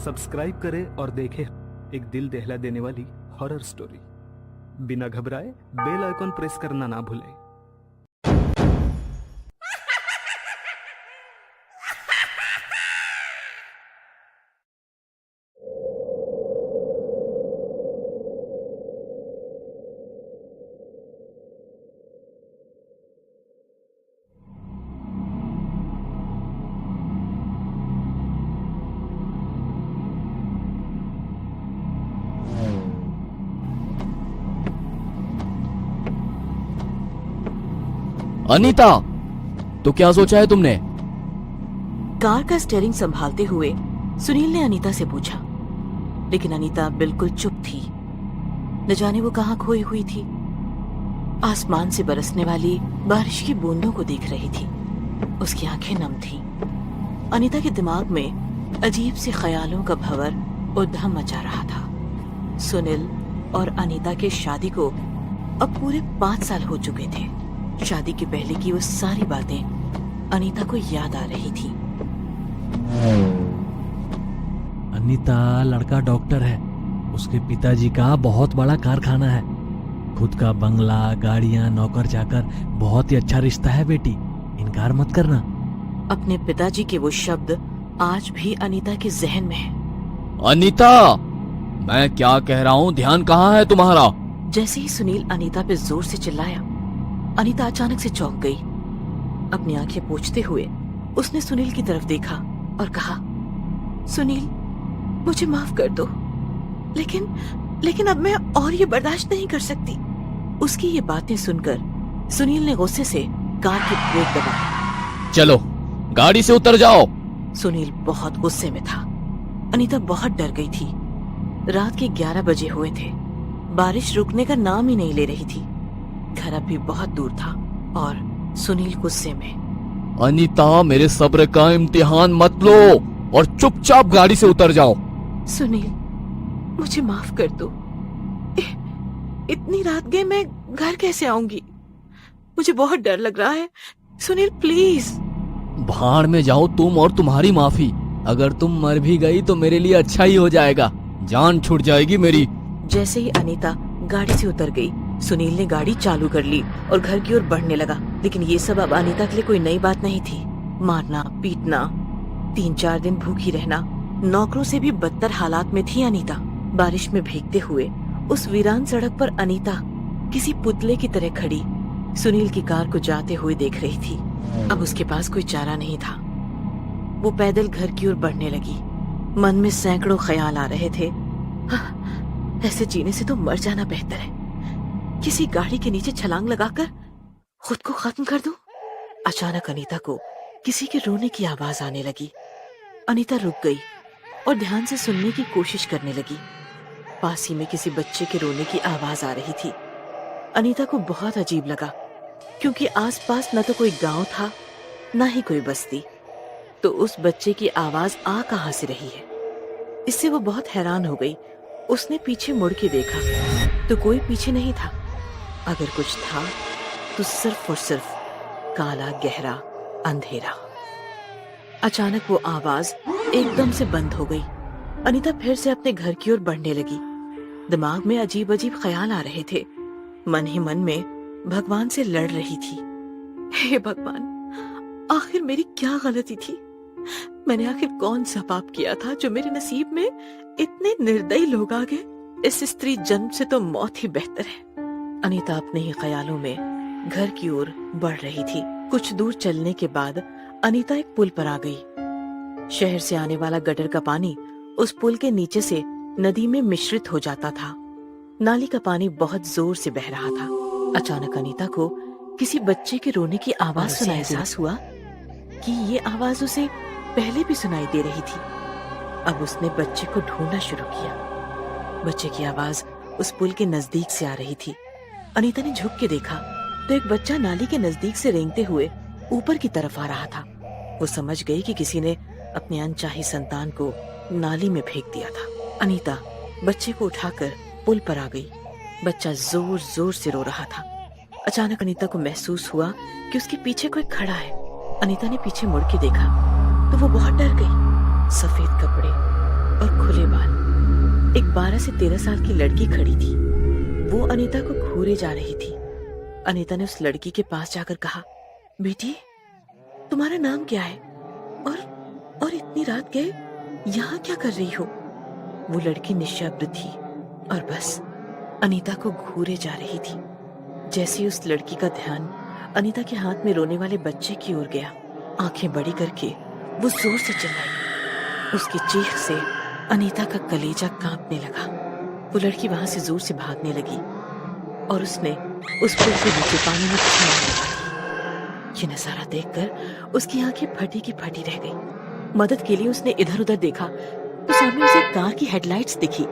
Subscribe करें और देखें एक दिल दहला देने वाली हॉरर स्टोरी। बिना घबराए बेल आइकॉन प्रेस करना ना भूलें। अनीता, तो क्या सोचा है तुमने? कार का स्टीयरिंग संभालते हुए सुनील ने अनीता से पूछा, लेकिन अनीता बिल्कुल चुप थी। न जाने वो कहाँ खोई हुई थी। आसमान से बरसने वाली बारिश की बूंदों को देख रही थी। उसकी आंखें नम थीं। अनीता के दिमाग में अजीब से ख्यालों का भंवर उद्यम मचा रहा था। सुनील और अनीता के शादी को अब पूरे 5 साल हो चुके थे। शादी के पहले की वो सारी बातें अनीता को याद आ रही थी। अनीता, लड़का डॉक्टर है। उसके पिताजी का बहुत बड़ा कारखाना है। खुद का बंगला, गाड़ियां, नौकर चाकर, बहुत ही अच्छा रिश्ता है बेटी, इनकार मत करना। अपने पिताजी के वो शब्द आज भी अनीता के जहन में है। अनीता, मैं क्या कह रहा हूँ, ध्यान कहाँ है तुम्हारा? जैसे ही सुनील अनीता पे जोर से चिल्लाया, अनीता अचानक से चौंक गई। अपनी आंखें पोंछते हुए उसने सुनील की तरफ देखा और कहा, सुनील, मुझे माफ कर दो, लेकिन अब मैं और ये बर्दाश्त नहीं कर सकती। उसकी ये बातें सुनकर सुनील ने गुस्से से कार की ब्रेक दबाई। चलो, गाड़ी से उतर जाओ। सुनील बहुत गुस्से में था। अनीता बहुत डर गई थी। रात के 11 बजे हुए थे। बारिश रुकने का नाम ही नहीं ले रही थी। घर अब भी बहुत दूर था और सुनील गुस्से में। अनीता, मेरे सब्र का इम्तिहान मत लो और चुपचाप गाड़ी से उतर जाओ। सुनील, मुझे माफ कर दो। इतनी रात गए मैं घर कैसे आऊंगी? मुझे बहुत डर लग रहा है। सुनील, प्लीज। भाड़ में जाओ तुम और तुम्हारी माफी। अगर तुम मर भी गई तो मेरे लिए अच्छा ही हो जाएगा। जान छूट जाएगी मेरी। जैसे ही अनीता गाड़ी से उतर गई, सुनील ने गाड़ी चालू कर ली और घर की ओर बढ़ने लगा। लेकिन ये सब अब अनीता के लिए कोई नई बात नहीं थी। मारना, पीटना, 3-4 दिन भूखी रहना, नौकरों से भी बदतर हालात में थी अनीता। बारिश में भीगते हुए उस वीरान सड़क पर अनीता किसी पुतले की तरह खड़ी सुनील की कार को जाते हुए देख रही थी। अब उसके पास कोई चारा नहीं था। वो पैदल घर की ओर बढ़ने लगी। मन में सैकड़ों ख्याल आ रहे थे। ऐसे जीने से तो मर जाना बेहतर है। किसी गाड़ी के नीचे छलांग लगाकर खुद को खत्म कर दूं। अचानक अनीता को किसी के रोने की आवाज आने लगी। अनीता रुक गई और ध्यान से सुनने की कोशिश करने लगी। पास ही में किसी बच्चे के रोने की आवाज आ रही थी। अनीता को बहुत अजीब लगा, क्योंकि आसपास न तो कोई गांव था, न ही कोई बस्ती। तो उस बच्चे की आवाज आ कहां से रही है? इससे वो बहुत हैरान हो गई। उसने पीछे मुड़ के देखा तो कोई पीछे नहीं था। अगर कुछ था तो सिर्फ और सिर्फ काला गहरा अंधेरा। अचानक वो आवाज एकदम से बंद हो गई। अनीता फिर से अपने घर की ओर बढ़ने लगी। दिमाग में अजीब अजीब ख्याल आ रहे थे। मन ही मन में भगवान से लड़ रही थी। हे भगवान, आखिर मेरी क्या गलती थी? मैंने आखिर कौन सा पाप किया था जो मेरे नसीब में इतने निर्दयी लोग आ गए? इस स्त्री जन्म से तो मौत ही बेहतर है। अनीता अपने ही ख्यालों में घर की ओर बढ़ रही थी। कुछ दूर चलने के बाद अनीता एक पुल पर आ गई। शहर से आने वाला गटर का पानी उस पुल के नीचे से नदी में मिश्रित हो जाता था। नाली का पानी बहुत जोर से बह रहा था। अचानक अनीता को किसी बच्चे के रोने की आवाज सुनाई। एहसास हुआ कि ये आवाज उसे पहले भी सुनाई दे रही थी। अब उसने बच्चे को ढूंढना शुरू किया। बच्चे की आवाज उस पुल के नजदीक से आ रही थी। अनीता ने झुक के देखा तो एक बच्चा नाली के नजदीक से रेंगते हुए ऊपर की तरफ आ रहा था। वो समझ गई कि किसी ने अपने अनचाही संतान को नाली में फेंक दिया था। अनीता बच्चे को उठाकर पुल पर आ गई। बच्चा जोर जोर से रो रहा था। अचानक अनीता को महसूस हुआ कि उसके पीछे कोई खड़ा है। अनीता ने पीछे मुड़ के देखा तो वो बहुत डर गई। सफेद कपड़े और खुले बाल। एक 12 से 13 साल की लड़की खड़ी थी। वो अनीता को घूरे जा रही थी। अनीता ने उस लड़की के पास जाकर कहा, बेटी तुम्हारा नाम क्या है और इतनी रात गए यहाँ क्या कर रही हो? वो लड़की निशब्द थी और बस अनीता को घूरे जा रही थी। जैसे ही उस लड़की का ध्यान अनीता के हाथ में रोने वाले बच्चे की ओर गया, आंखें बड़ी करके वो जोर से चिल्लाई। उसकी चीख से अनीता का कलेजा कांपने लगा। वो लड़की वहां से जोर से भागने लगी और उसने उस पुल के नीचे पानी में छलांग लगा दी। ये नजारा देखकर उसकी आंखें फटी की फटी रह गई। मदद के लिए उसने इधर उधर देखा तो सामने उसे एक कार की हेडलाइट्स दिखी।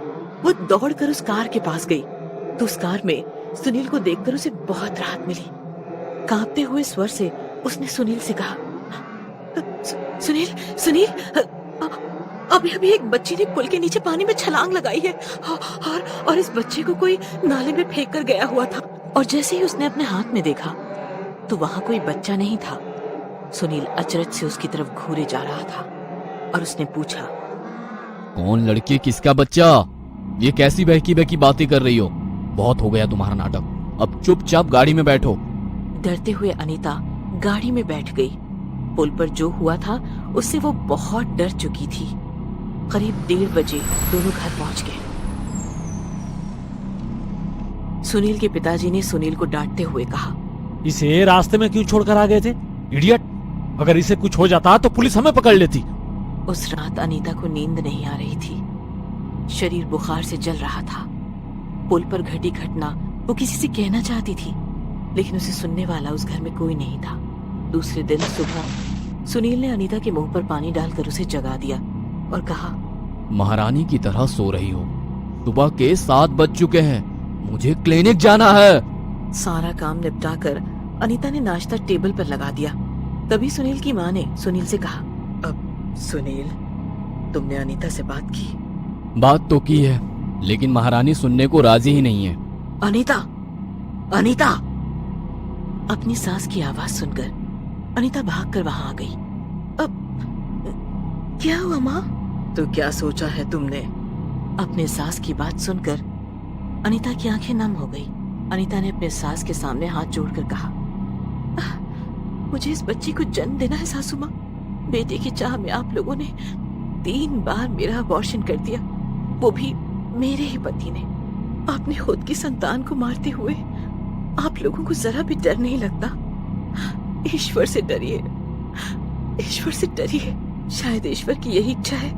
वो दौड़कर उस कार के पास गई तो उस कार में सुनील को देखकर उसे बहुत राहत मिली। कांपते हुए स्वर से उसने सुनील से कहा, सुनील अभी एक बच्ची ने पुल के नीचे पानी में छलांग लगाई है और इस बच्चे को कोई नाले में फेंक कर गया हुआ था। और जैसे ही उसने अपने हाथ में देखा तो वहां कोई बच्चा नहीं था। सुनील अचरज से उसकी तरफ घूरे जा रहा था और उसने पूछा, कौन लड़की, किसका बच्चा? ये कैसी बहकी बहकी बातें कर रही हो? बहुत हो गया तुम्हारा नाटक, अब चुपचाप गाड़ी में बैठो। डरते हुए अनीता गाड़ी में बैठ गई। पुल पर जो हुआ था उससे वो बहुत डर चुकी थी। करीब 1:30 बजे दोनों घर पहुंच गए। सुनील के पिताजी ने सुनील को डांटते हुए कहा, इसे रास्ते में क्यों छोड़कर आ गए थे, इडियट? अगर इसे कुछ हो जाता तो पुलिस हमें पकड़ लेती। उस रात अनीता को नींद नहीं आ रही थी। शरीर बुखार से जल रहा था। पुल पर घटी घटना वो किसी से कहना चाहती थी, लेकिन उसे सुनने वाला उस घर में कोई नहीं था। दूसरे दिन सुबह सुनील ने अनीता के मुंह पर पानी डालकर उसे जगा दिया और कहा, महारानी की तरह सो रही हो। सुबह के 7 बज चुके हैं, मुझे क्लिनिक जाना है। सारा काम निपटाकर अनीता ने नाश्ता टेबल पर लगा दिया। तभी सुनील की माँ ने सुनील से कहा, अब सुनील, तुमने अनीता से बात की? बात तो की है, लेकिन महारानी सुनने को राजी ही नहीं है। अनीता! अपनी सास की आवाज सुनकर अनीता भागकर वहां आ गई। अब क्या हुआ माँ? तो क्या सोचा है तुमने? अपने सास की बात सुनकर अनीता की आंखें नम हो गई। अनीता ने अपने सास के सामने हाथ जोड़कर कहा, मुझे इस बच्ची को जन्म देना है सासू माँ। बेटे की चाह में आप लोगों ने 3 बार मेरा अबॉर्शन कर दिया, वो भी मेरे ही पति ने। आपने खुद की संतान को मारते हुए आप लोगों को जरा भी डर नहीं लगता? ईश्वर से डरिए, ईश्वर से डरिए। शायद ईश्वर की यही इच्छा है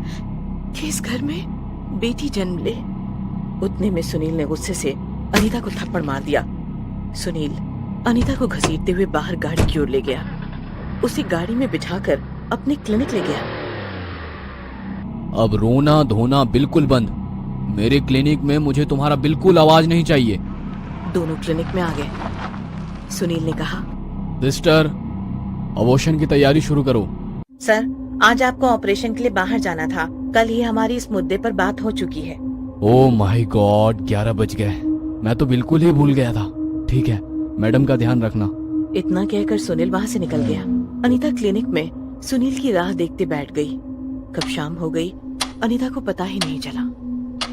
कि इस घर में बेटी जन्म ले। उतने में सुनील ने गुस्से से अनीता को थप्पड़ मार दिया। सुनील अनीता को घसीटते हुए बाहर गाड़ी की ओर ले गया। उसे गाड़ी में बिठाकर अपने क्लिनिक ले गया। अब रोना धोना बिल्कुल बंद। मेरे क्लिनिक में मुझे तुम्हारा बिल्कुल आवाज नहीं चाहिए। दोनों क्लिनिक में आ गए। सुनील ने कहा, सिस्टर, अबॉर्शन की तैयारी शुरू करो। सर, आज आपको ऑपरेशन के लिए बाहर जाना था। कल ही हमारी इस मुद्दे पर बात हो चुकी है। ओह माय गॉड, 11 बज गए। मैं तो बिल्कुल ही भूल गया था। ठीक है, मैडम का ध्यान रखना। इतना कहकर सुनील वहाँ से निकल गया। अनीता क्लिनिक में सुनील की राह देखते बैठ गई। कब शाम हो गई अनीता को पता ही नहीं चला।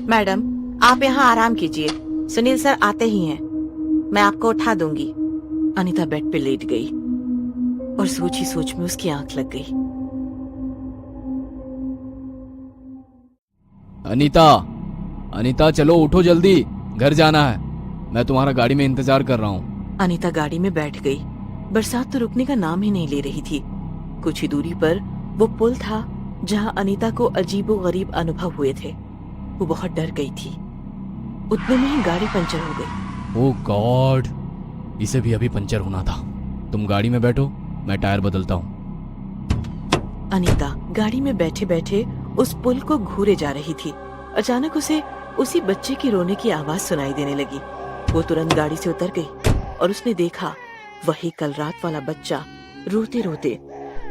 मैडम, आप यहाँ आराम कीजिए, सुनील सर आते ही हैं, मैं आपको उठा दूंगी। अनीता बेड पे लेट गई और सोच ही सोच में उसकी आंख लग गई। अनीता चलो उठो जल्दी, घर जाना है। मैं तुम्हारा गाड़ी में इंतजार कर रहा हूँ। अनीता गाड़ी में बैठ गई। बरसात तो रुकने का नाम ही नहीं ले रही थी। कुछ ही दूरी पर वो पुल था जहाँ अनीता को अजीबो गरीब अनुभव हुए थे। वो बहुत डर गई थी। उतने में ही गाड़ी पंचर हो गई। ओह गॉड, इसे भी अभी पंचर होना था। तुम गाड़ी में बैठो, मैं टायर बदलता हूँ। अनीता गाड़ी में बैठे बैठे उस पुल को घूरे जा रही थी। अचानक उसे उसी बच्चे की रोने की आवाज सुनाई देने लगी। वो तुरंत गाड़ी से उतर गई और उसने देखा वही कल रात वाला बच्चा रोते रोते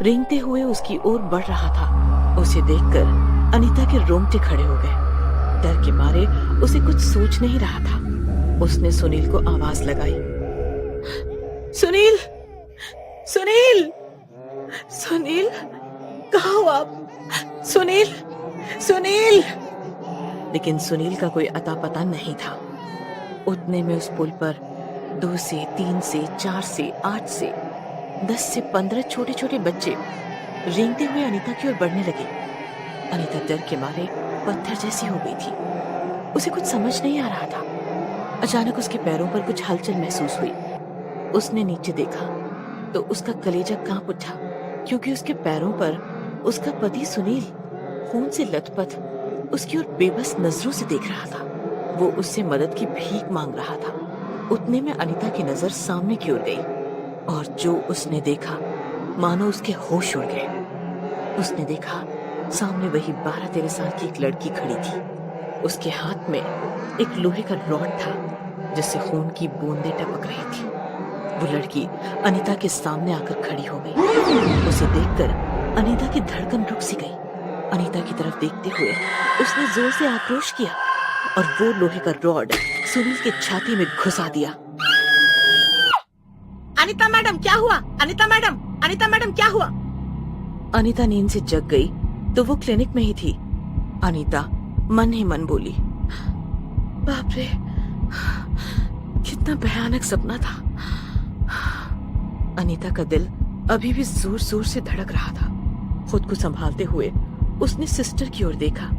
रेंगते हुए उसकी ओर बढ़ रहा था। उसे देखकर अनीता के रोंगटे खड़े हो गए। डर के मारे उसे कुछ सोच नहीं रहा था। उसने सुनील को आवाज लगाई, सुनील, सुनील, सुनील, कहाँ हो आप? सुनील, सुनील। लेकिन सुनील का कोई अता पता नहीं था। उतने में उस पुल पर 2 से 3 से 4 से 8 से 10 से 15 छोटे छोटे बच्चे रेंगते हुए अनीता की ओर बढ़ने लगे। अनीता डर के मारे पत्थर जैसी हो गई थी। उसे कुछ समझ नहीं आ रहा था। अचानक उसके पैरों पर कुछ हलचल महसूस हुई। उसने नीचे देखा तो उसका कलेजा कांप उठा, क्योंकि उसके पैरों पर उसका पति सुनील खून से लथपथ उसकी ओर बेबस नजरों से देख रहा था। वो उससे मदद की भीख मांग रहा था। उतने में अनीता की नजर सामने की ओर गई और जो उसने देखा मानो उसके होश उड़ गए। उसने देखा सामने वही 12-13 साल की एक लड़की खड़ी थी। उसके हाथ में एक लोहे का रॉड था जिससे खून की बूंदें टपक रही थी। वो लड़की अनीता के सामने आकर खड़ी हो गई। उसे देखकर अनीता की धड़कन रुक सी गई। अनीता की तरफ देखते हुए उसने जोर से आक्रोश किया और वो लोहे का रॉड सुनील की छाती में घुसा दिया। अनीता मैडम क्या हुआ? अनीता मैडम क्या हुआ? अनीता नींद से जग गई तो वो क्लिनिक में ही थी। अनीता मन ही मन बोली, बाप रे, कितना भयानक सपना था। अनीता का दिल अभी भी जोर जोर से धड़क रहा था। खुद को संभालते हुए उसने सिस्टर की ओर देखा।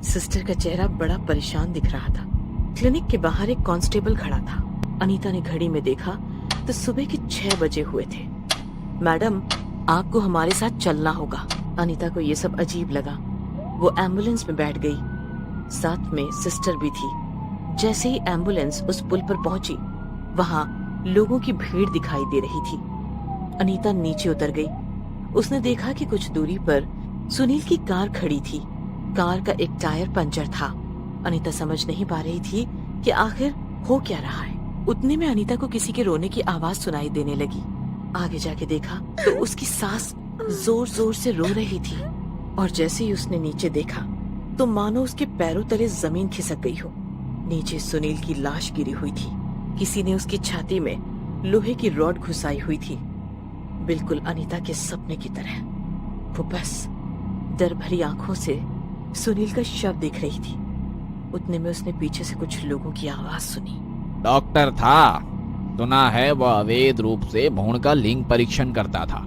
सिस्टर का चेहरा बड़ा परेशान दिख रहा था। क्लिनिक के बाहर एक कांस्टेबल खड़ा था। अनीता ने घड़ी में देखा तो सुबह के 6 बजे हुए थे। मैडम, आपको हमारे साथ चलना होगा। अनीता को ये सब अजीब लगा। वो एम्बुलेंस में बैठ गई। साथ में सिस्टर भी थी। जैसे ही एम्बुलेंस उस पुल पर पहुंची, वहां लोगों की भीड़ दिखाई दे रही थी। अनीता नीचे उतर गई। उसने देखा कि कुछ दूरी पर सुनील की कार खड़ी थी। कार का एक टायर पंचर था। अनीता समझ नहीं पा रही थी कि आखिर हो क्या रहा है। उतने में अनीता को किसी के रोने की आवाज सुनाई देने लगी। आगे जाके देखा तो उसकी सास जोर जोर से रो रही थी और जैसे ही उसने नीचे देखा तो मानो उसके पैरों तले जमीन खिसक गई हो। नीचे सुनील की लाश गिरी हुई थी। किसी ने उसकी छाती में लोहे की रॉड घुसाई हुई थी, बिल्कुल अनीता के सपने की तरह। वो बस डर भरी आंखों से सुनील का शव देख रही थी। उतने में उसने पीछे से कुछ लोगों की आवाज सुनी। डॉक्टर था, सुना है वह अवैध रूप से भ्रूण का लिंग परीक्षण करता था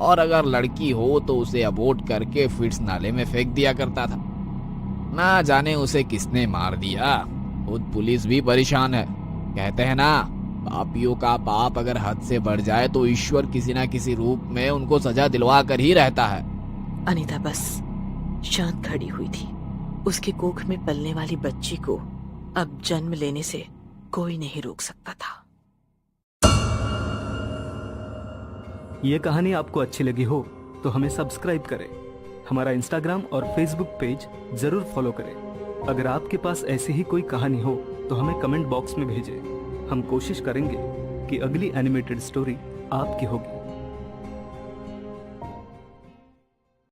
और अगर लड़की हो तो उसे अबॉर्ट करके फिट्स नाले में फेंक दिया करता था। ना जाने उसे किसने मार दिया। खुद पुलिस भी परेशान है। कहते हैं ना, पापियों का पाप अगर हद से बढ़ जाए तो ईश्वर किसी ना किसी रूप में उनको सजा दिलवा कर ही रहता है। अनीता बस शांत खड़ी हुई थी। उसके कोख में पलने वाली बच्ची को अब जन्म लेने से कोई नहीं रोक सकता था। ये कहानी आपको अच्छी लगी हो तो हमें सब्सक्राइब करें। हमारा इंस्टाग्राम और फेसबुक पेज जरूर फॉलो करें। अगर आपके पास ऐसी ही कोई कहानी हो तो हमें कमेंट बॉक्स में भेजें। हम कोशिश करेंगे कि अगली एनिमेटेड स्टोरी आपकी होगी।